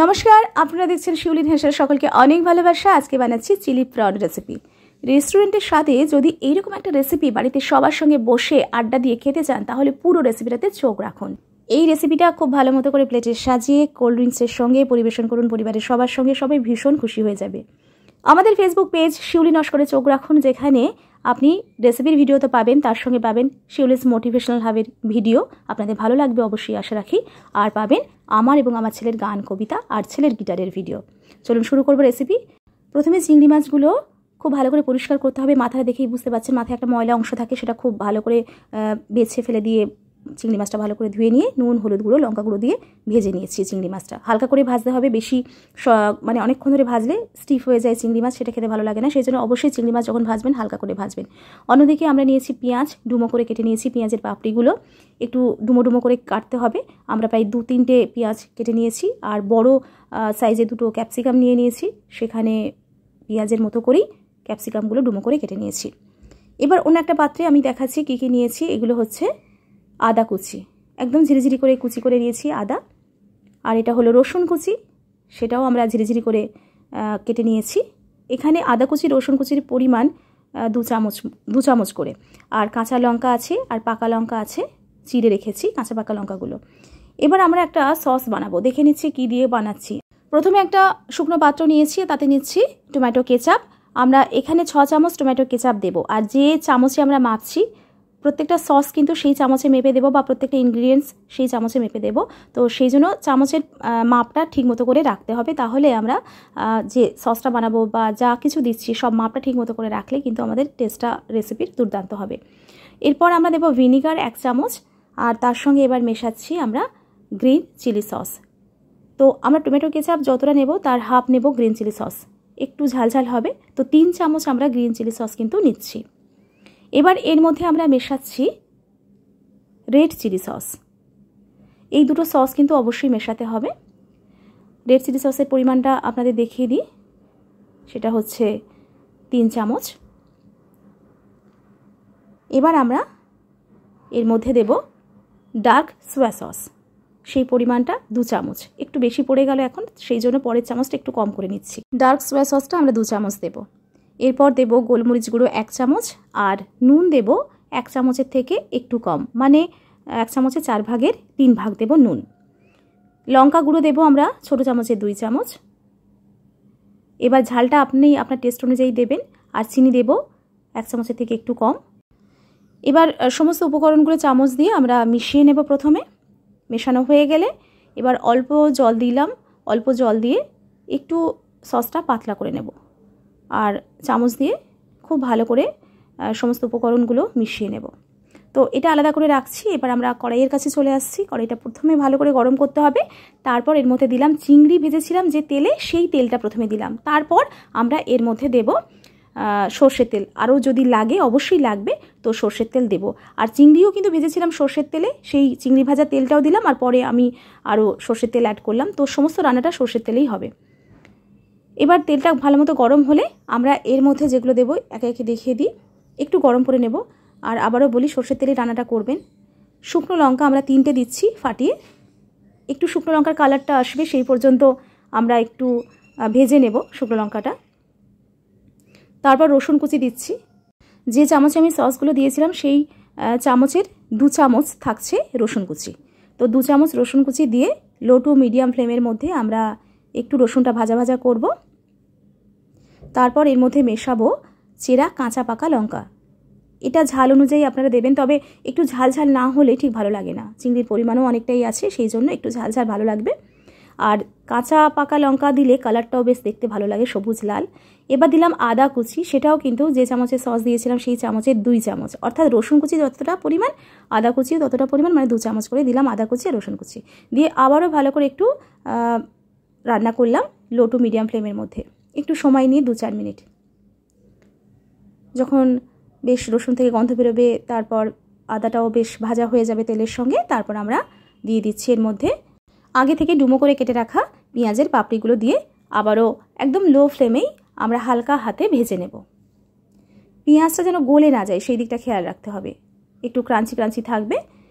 নমস্কার, আপনারা দেখছেন শিউলি হেসের সকলকে অনেক ভালোবাসা। আজকে বানাচ্ছি চিলি প্রন রেসিপি। রেস্টুরেন্টের সাথে যদি এইরকম একটা রেসিপি বাড়িতে সবার সঙ্গে বসে আড্ডা দিয়ে খেতে চান, তাহলে পুরো রেসিপিটাতে চোখ রাখুন। এই রেসিপিটা খুব ভালো মতো করে প্লেটে সাজিয়ে কোল্ড ড্রিঙ্কসের সঙ্গে পরিবেশন করুন পরিবারের সবার সঙ্গে, সবাই ভীষণ খুশি হয়ে যাবে। আমাদের ফেসবুক পেজ শিউলি নস্করে চোখ রাখুন, যেখানে আপনি রেসিপির ভিডিও তো পাবেন, তার সঙ্গে পাবেন শিউলিস মোটিভেশনাল হাবের ভিডিও। আপনাদের ভালো লাগবে অবশ্যই আশা রাখি। আর পাবেন আমার এবং আমার ছেলের গান, কবিতা আর ছেলের গিটারের ভিডিও। চলুন শুরু করবো রেসিপি। প্রথমে চিংড়ি মাছগুলো খুব ভালো করে পরিষ্কার করতে হবে। মাথাটা দেখেই বুঝতে পারছেন, মাথায় একটা ময়লা অংশ থাকে, সেটা খুব ভালো করে বেছে ফেলে দিয়ে চিংড়ি মাছটা ভালো করে ধুয়ে নিয়ে নুন, হলুদ গুঁড়ো, লঙ্কা গুঁড়ো দিয়ে ভেজে নিয়েছি। চিংড়ি মাছটা হালকা করে ভাজতে হবে, বেশি মানে অনেকক্ষণ ধরে ভাজলে স্টিফ হয়ে যায় চিংড়ি মাছ, সেটা খেতে ভালো লাগে না। সেই জন্য অবশ্যই চিংড়ি মাছ যখন ভাজবেন হালকা করে ভাজবেন। অন্যদিকে আমরা নিয়েছি পেঁয়াজ, ডুমো করে কেটে নিয়েছি। পেঁয়াজের পাপড়িগুলো একটু ডুমো ডুমো করে কাটতে হবে। আমরা প্রায় 2-3টে পেঁয়াজ কেটে নিয়েছি, আর বড় সাইজে 2টো ক্যাপসিকাম নিয়ে নিয়েছি। সেখানে পেঁয়াজের মতো করেই ক্যাপসিকামগুলো ডুমো করে কেটে নিয়েছি। এবার অন্য একটা পাত্রে আমি দেখাচ্ছি কী কী নিয়েছি। এগুলো হচ্ছে আদা কুচি, একদম ঝিরিঝিরি করে কুচি করে নিয়েছি আদা। আর এটা হলো রসুন কুচি, সেটাও আমরা ঝিরিঝিরি করে কেটে নিয়েছি। এখানে আদা কুচি রসুন কুচির পরিমাণ 2 চামচ করে। আর কাঁচা লঙ্কা আছে, আর পাকা লঙ্কা আছে, চিড়ে রেখেছি কাঁচা পাকা লঙ্কাগুলো। এবার আমরা একটা সস বানাবো, দেখে নিচ্ছি কি দিয়ে বানাচ্ছি। প্রথমে একটা শুকনো পাত্র নিয়েছি, তাতে নিচ্ছি টমেটো কেচাপ। আমরা এখানে 6 চামচ টমেটো কেচাপ দেবো। আর যে চামচে আমরা মাপছি, প্রত্যেকটা সস কিন্তু সেই চামচে মেপে দেবো, বা প্রত্যেকটা ইনগ্রিডিয়েন্টস সেই চামচে মেপে দেবো। তো সেই জন্য চামচের মাপটা ঠিক মতো করে রাখতে হবে। তাহলে আমরা যে সসটা বানাবো বা যা কিছু দিচ্ছি, সব মাপটা ঠিক মতো করে রাখলে কিন্তু আমাদের টেস্টটা রেসিপির দুর্দান্ত হবে। এরপর আমরা দেবো ভিনিগার 1 চামচ, আর তার সঙ্গে এবার মেশাচ্ছি আমরা গ্রিন চিলি সস। তো আমরা টমেটো কেচাপ যতটা নেব তার হাফ নেব গ্রিন চিলি সস, একটু ঝালঝাল হবে। তো 3 চামচ আমরা গ্রিন চিলি সস কিন্তু নিচ্ছি। এবার এর মধ্যে আমরা মেশাচ্ছি রেড চিলি সস। এই দুটো সস কিন্তু অবশ্যই মেশাতে হবে। রেড চিলি সসের পরিমাণটা আপনাদের দেখিয়ে দিই, সেটা হচ্ছে 3 চামচ। এবার আমরা এর মধ্যে দেব ডার্ক সোয়া সস, সেই পরিমাণটা 2 চামচ। একটু বেশি পড়ে গেল এখন, সেই জন্য পরের চামচটা একটু কম করে নিচ্ছি। ডার্ক সোয়া সসটা আমরা 2 চামচ দেব। এরপর দেব গোলমরিচ গুঁড়ো 1 চামচ, আর নুন দেব 1 চামচের থেকে একটু কম, মানে 1 চামচে 4 ভাগের 3 ভাগ দেব নুন। লঙ্কা গুঁড়ো দেব আমরা ছোটো চামচে 2 চামচ। এবার ঝালটা আপনি আপনার টেস্ট অনুযায়ী দেবেন। আর চিনি দেব 1 চামচের থেকে একটু কম। এবার সমস্ত উপকরণগুলো চামচ দিয়ে আমরা মিশিয়ে নেব। প্রথমে মেশানো হয়ে গেলে এবার অল্প জল দিলাম, অল্প জল দিয়ে একটু সসটা পাতলা করে নেব, আর চামচ দিয়ে খুব ভালো করে সমস্ত উপকরণগুলো মিশিয়ে নেব। তো এটা আলাদা করে রাখছি। এবার আমরা কড়াইয়ের কাছে চলে আসছি। কড়াইটা প্রথমে ভালো করে গরম করতে হবে। তারপর এর মধ্যে দিলাম চিংড়ি ভেজেছিলাম যে তেলে, সেই তেলটা প্রথমে দিলাম। তারপর আমরা এর মধ্যে দেব সর্ষের তেল, আরও যদি লাগে অবশ্যই লাগবে, তো সর্ষের তেল দেব। আর চিংড়িও কিন্তু ভেজেছিলাম সর্ষের তেলে, সেই চিংড়ি ভাজা তেলটাও দিলাম, আর পরে আমি আরও সর্ষের তেল অ্যাড করলাম। তো সমস্ত রান্নাটা সর্ষের তেলেই হবে। এবার তেলটা ভালো মতো গরম হলে আমরা এর মধ্যে যেগুলো দেবো একে একে দেখিয়ে দিই। একটু গরম করে নেব। আর আবারও বলি, সর্ষের তেলে রান্নাটা করবেন। শুকনো লঙ্কা আমরা 3টে দিচ্ছি ফাটিয়ে। একটু শুকনো লঙ্কার কালারটা আসবে সেই পর্যন্ত আমরা একটু ভেজে নেব শুকনো লঙ্কাটা। তারপর রসুন কুচি দিচ্ছি। যে চামচে আমি সসগুলো দিয়েছিলাম সেই চামচের 2 চামচ থাকছে রসুন কুচি। তো 2 চামচ রসুন কুচি দিয়ে লো টু মিডিয়াম ফ্লেমের মধ্যে আমরা একটু রসুনটা ভাজা ভাজা করব। তারপর এর মধ্যে মেশাবো চেরা কাঁচা পাকা লঙ্কা। এটা ঝাল অনুযায়ী আপনারা দেবেন, তবে একটু ঝাল ঝাল না হলে ঠিক ভালো লাগে না। চিংড়ির পরিমাণও অনেকটাই আছে, সেই জন্য একটু ঝাল ঝাল ভালো লাগবে। আর কাঁচা পাকা লঙ্কা দিলে কালারটাও বেশ দেখতে ভালো লাগে, সবুজ লাল। এবার দিলাম আদা কুচি, সেটাও কিন্তু যে চামচে সস দিয়েছিলাম সেই চামচের 2 চামচ, অর্থাৎ রসুন কুচি যতটা পরিমাণ আদা কুচিও ততটা পরিমাণ, মানে 2 চামচ করে দিলাম আদা কুচি আর রসুন কুচি দিয়ে আবারও ভালো করে একটু রান্না করলাম লো টু মিডিয়াম ফ্লেমের মধ্যে। একটু সময় নিয়ে 2-4 মিনিট। যখন বেশ রসুন থেকে গন্ধ বেরোবে, তারপর আদাটাও বেশ ভাজা হয়ে যাবে তেলের সঙ্গে, তারপর আমরা দিয়ে দিচ্ছি এর মধ্যে আগে থেকে ডুমো করে কেটে রাখা পেঁয়াজের পাপড়িগুলো দিয়ে আবারও একদম লো ফ্লেমেই আমরা হালকা হাতে ভেজে নেব। পেঁয়াজটা যেন গলে না যায় সেই দিকটা খেয়াল রাখতে হবে, একটু ক্রাঞ্চি ক্রাঞ্চি থাকবে।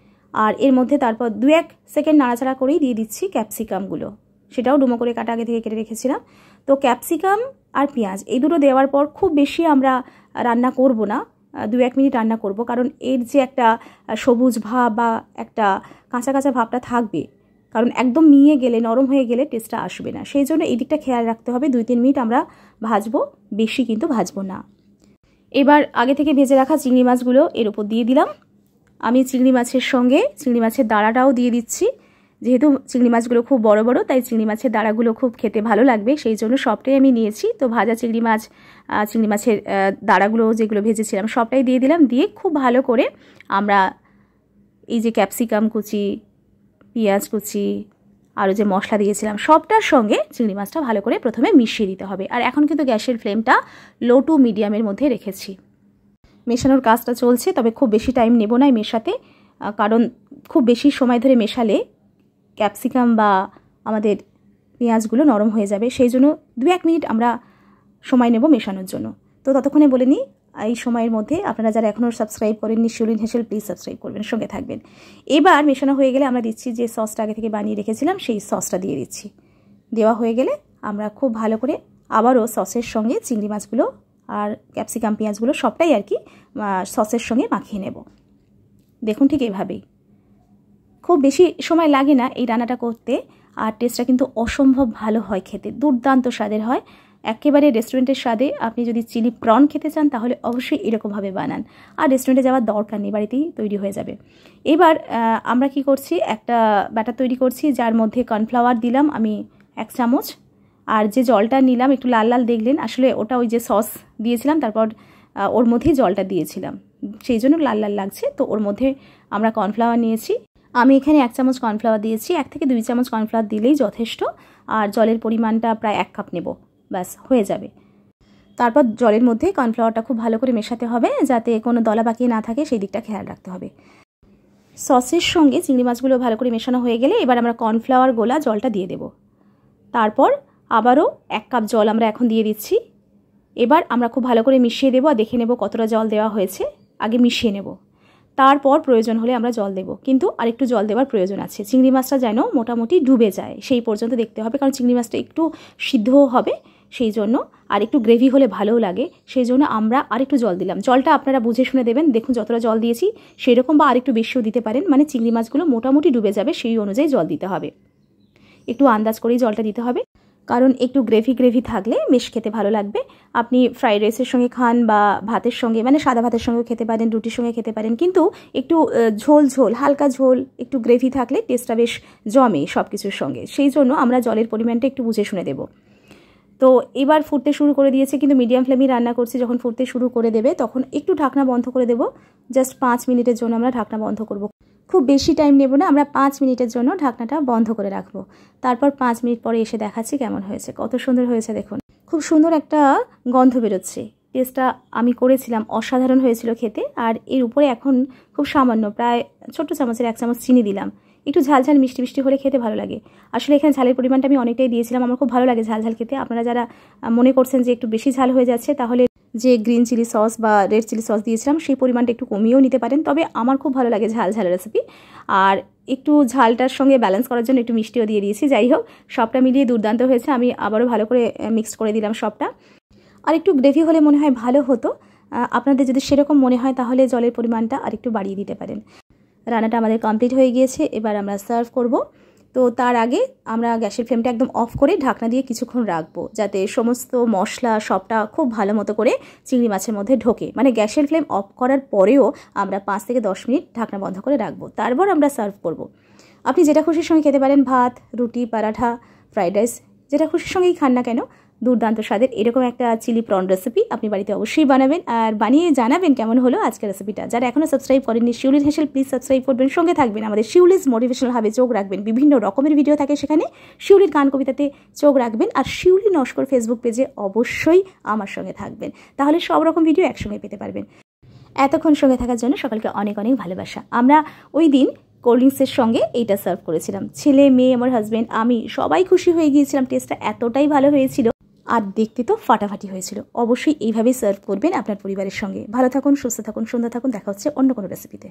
আর এর মধ্যে তারপর 2-1 সেকেন্ড নাড়াচাড়া করেই দিয়ে দিচ্ছি ক্যাপসিকামগুলো। সেটাও ডুমো করে কাটা আগে থেকে কেটে রেখেছিলাম। তো ক্যাপসিকাম আর পেঁয়াজ এই দুটো দেওয়ার পর খুব বেশি আমরা রান্না করব না, 2-1 মিনিট রান্না করব, কারণ এর যে একটা সবুজ ভাব বা একটা কাঁচা কাঁচা ভাবটা থাকবে, কারণ একদম মিয়ে গেলে নরম হয়ে গেলে টেস্টটা আসবে না। সেই জন্য এই দিকটা খেয়াল রাখতে হবে। 2-3 মিনিট আমরা ভাজবো, বেশি কিন্তু ভাজবো না। এবার আগে থেকে ভেজে রাখা চিংড়ি মাছগুলো এর উপর দিয়ে দিলাম। আমি চিংড়ি মাছের সঙ্গে চিংড়ি মাছের দাঁড়াটাও দিয়ে দিচ্ছি। যেহেতু চিংড়ি মাছগুলো খুব বড় বড়, তাই চিংড়ি মাছের দাঁড়াগুলো খুব খেতে ভালো লাগবে, সেই জন্য সবটাই আমি নিয়েছি। তো ভাজা চিংড়ি মাছের দাঁড়াগুলো যেগুলো ভেজেছিলাম সবটাই দিয়ে দিলাম। দিয়ে খুব ভালো করে আমরা এই যে ক্যাপসিকাম কুচি, পেঁয়াজ কুচি, আরও যে মশলা দিয়েছিলাম সবটার সঙ্গে চিংড়ি মাছটা ভালো করে প্রথমে মিশিয়ে দিতে হবে। আর এখন কিন্তু গ্যাসের ফ্লেমটা লো টু মিডিয়ামের মধ্যে রেখেছি। মেশানোর কাজটা চলছে, তবে খুব বেশি টাইম নেব না মেশাতে, কারণ খুব বেশি সময় ধরে মেশালে ক্যাপসিকাম বা আমাদের পেঁয়াজগুলো নরম হয়ে যাবে। সেই জন্য 2-1 মিনিট আমরা সময় নেব মেশানোর জন্য। তো ততক্ষণে বলে নিই, এই সময়ের মধ্যে আপনারা যারা এখনও সাবস্ক্রাইব করেননি শিউলিন হেসেল, প্লিজ সাবস্ক্রাইব করবেন, সঙ্গে থাকবেন। এবার মেশানো হয়ে গেলে আমরা দিচ্ছি যে সসটা আগে থেকে বানিয়ে রেখেছিলাম, সেই সসটা দিয়ে দিচ্ছি। দেওয়া হয়ে গেলে আমরা খুব ভালো করে আবারও সসের সঙ্গে চিংড়ি মাছগুলো আর ক্যাপসিকাম পেঁয়াজগুলো সবটাই আর কি সসের সঙ্গে মাখিয়ে নেব। দেখুন ঠিক এইভাবেই। খুব বেশি সময় লাগে না এই রান্নাটা করতে, আর টেস্টটা কিন্তু অসম্ভব ভালো হয় খেতে, দুর্দান্ত স্বাদের হয়, একেবারে রেস্টুরেন্টের স্বাদে। আপনি যদি চিলি প্রন খেতে চান তাহলে অবশ্যই এরকমভাবে বানান, আর রেস্টুরেন্টে যাওয়ার দরকার নেই, বাড়িতেই তৈরি হয়ে যাবে। এবার আমরা কি করছি, একটা ব্যাটার তৈরি করছি, যার মধ্যে কর্নফ্লাওয়ার দিলাম আমি 1 চামচ, আর যে জলটা নিলাম একটু লাল লাল দেখলেন, আসলে ওটা ওই যে সস দিয়েছিলাম তারপর ওর মধ্যেই জলটা দিয়েছিলাম, সেই জন্য লাল লাল লাগছে। তো ওর মধ্যে আমরা কর্নফ্লাওয়ার নিয়েছি, আমি এখানে 1 চামচ কর্নফ্লাওয়ার দিয়েছি। 1 থেকে 2 চামচ কর্নফ্লাওয়ার দিলেই যথেষ্ট, আর জলের পরিমাণটা প্রায় 1 কাপ নেব, ব্যাস হয়ে যাবে। তারপর জলের মধ্যে কর্নফ্লাওয়ারটা খুব ভালো করে মেশাতে হবে, যাতে কোনো দলা বাকি না থাকে, সেই দিকটা খেয়াল রাখতে হবে। সসের সঙ্গে চিংড়ি মাছগুলো ভালো করে মেশানো হয়ে গেলে এবার আমরা কর্নফ্লাওয়ার গোলা জলটা দিয়ে দেব। তারপর আবারও 1 কাপ জল আমরা এখন দিয়ে দিচ্ছি। এবার আমরা খুব ভালো করে মিশিয়ে দেবো, আর দেখে নেব কতটা জল দেওয়া হয়েছে, আগে মিশিয়ে নেব। তারপর প্রয়োজন হলে আমরা জল দেব, কিন্তু আরেকটু জল দেওয়ার প্রয়োজন আছে। চিংড়ি মাছটা যেন মোটামুটি ডুবে যায় সেই পর্যন্ত দেখতে হবে, কারণ চিংড়ি মাছটা একটু সিদ্ধও হবে, সেই জন্য আর একটু গ্রেভি হলে ভালোও লাগে, সেই জন্য আমরা আরেকটু জল দিলাম। জলটা আপনারা বুঝে শুনে দেবেন, দেখুন যতটা জল দিয়েছি সেই রকম বা আরেকটু বেশিও দিতে পারেন, মানে চিংড়ি মাছগুলো মোটামুটি ডুবে যাবে সেই অনুযায়ী জল দিতে হবে। একটু আন্দাজ করেই জলটা দিতে হবে, কারণ একটু গ্রেভি থাকলে বেশ খেতে ভালো লাগবে। আপনি ফ্রাইড রাইসের সঙ্গে খান বা ভাতের সঙ্গে, মানে সাদা ভাতের সঙ্গেও খেতে পারেন, রুটির সঙ্গে খেতে পারেন, কিন্তু একটু ঝোল হালকা ঝোল, একটু গ্রেভি থাকলে টেস্টটা বেশ জমে সব কিছুর সঙ্গে। সেই জন্য আমরা জলের পরিমাণটা একটু বুঝে শুনে দেব। তো এবার ফুটতে শুরু করে দিয়েছে, কিন্তু মিডিয়াম ফ্লেমেই রান্না করছি। যখন ফুটতে শুরু করে দেবে তখন একটু ঢাকনা বন্ধ করে দেব, জাস্ট 5 মিনিটের জন্য আমরা ঢাকনা বন্ধ করব। খুব বেশি টাইম নেব না, আমরা 5 মিনিটের জন্য ঢাকনাটা বন্ধ করে রাখবো। তারপর 5 মিনিট পরে এসে দেখাচ্ছি কেমন হয়েছে। কত সুন্দর হয়েছে দেখুন, খুব সুন্দর একটা গন্ধ বেরোচ্ছে। টেস্টটা আমি করেছিলাম, অসাধারণ হয়েছিল খেতে। আর এর উপরে এখন খুব সামান্য প্রায় ছোট্ট চামচের 1 চামচ চিনি দিলাম। একটু ঝাল মিষ্টি হলে খেতে ভালো লাগে। আসলে এখানে ঝালের পরিমাণটা আমি অনেকটাই দিয়েছিলাম, আমার খুব ভালো লাগে ঝাল খেতে। আপনারা যারা মনে করছেন যে একটু বেশি ঝাল হয়ে যাচ্ছে, তাহলে যে গ্রিন চিলি সস বা রেড চিলি সস দিয়েছিলাম সেই পরিমাণটা একটু কমিয়েও নিতে পারেন। তবে আমার খুব ভালো লাগে ঝাল রেসিপি, আর একটু ঝালটার সঙ্গে ব্যালেন্স করার জন্য একটু মিষ্টিও দিয়ে দিয়েছি। যাই হোক, সবটা মিলিয়ে দুর্দান্ত হয়েছে। আমি আবারও ভালো করে মিক্সড করে দিলাম সবটা। আর একটু গ্রেভি হলে মনে হয় ভালো হতো, আপনাদের যদি সেরকম মনে হয় তাহলে জলের পরিমাণটা আর একটু বাড়িয়ে দিতে পারেন। রান্নাটা আমাদের কমপ্লিট হয়ে গিয়েছে, এবার আমরা সার্ভ করব। তো তার আগে আমরা গ্যাসের ফ্লেমটা একদম অফ করে ঢাকনা দিয়ে কিছুক্ষণ রাখবো, যাতে সমস্ত মশলা সবটা খুব ভালো মতো করে চিংড়ি মাছের মধ্যে ঢোকে। মানে গ্যাসের ফ্লেম অফ করার পরেও আমরা 5 থেকে 10 মিনিট ঢাকনা বন্ধ করে রাখবো, তারপর আমরা সার্ভ করব। আপনি যেটা খুশির সঙ্গে খেতে পারেন, ভাত, রুটি, পরাঠা, ফ্রাইড রাইস, যেটা খুশির সঙ্গেই খান না কেন। দুর্দান্ত স্বাদের এরকম একটা চিলি প্রন রেসিপি আপনি বাড়িতে অবশ্যই বানাবেন, আর বানিয়ে জানাবেন কেমন হলো আজকের রেসিপিটা। যারা এখনও সাবস্ক্রাইব করেননি শিউলিন হেসেল, প্লিজ সাবস্ক্রাইব করবেন, সঙ্গে থাকবেন। আমাদের শিউলিজ মোটিভেশনাল হাবে চোখ রাখবেন, বিভিন্ন রকমের ভিডিও থাকে সেখানে। শিউলির গান কবিতাতে চোখ রাখবেন, আর শিউলি নস্কর ফেসবুক পেজে অবশ্যই আমার সঙ্গে থাকবেন, তাহলে সব রকম ভিডিও একসঙ্গে পেতে পারবেন। এতক্ষণ সঙ্গে থাকার জন্য সকলকে অনেক ভালোবাসা। আমরা ওই দিন কোল্ড ড্রিঙ্কসের সঙ্গে এইটা সার্ভ করেছিলাম। ছেলে, মেয়ে, আমার হাজব্যান্ড, আমি সবাই খুশি হয়ে গিয়েছিলাম। টেস্টটা এতটাই ভালো হয়েছিল, আর দেখতে তো ফাটাফাটি হয়েছিল। অবশ্যই এইভাবেই সার্ভ করবেন আপনার পরিবারের সঙ্গে। ভালো থাকুন, সুস্থ থাকুন, সুন্দর থাকুন। দেখা হচ্ছে অন্য কোনো রেসিপিতে।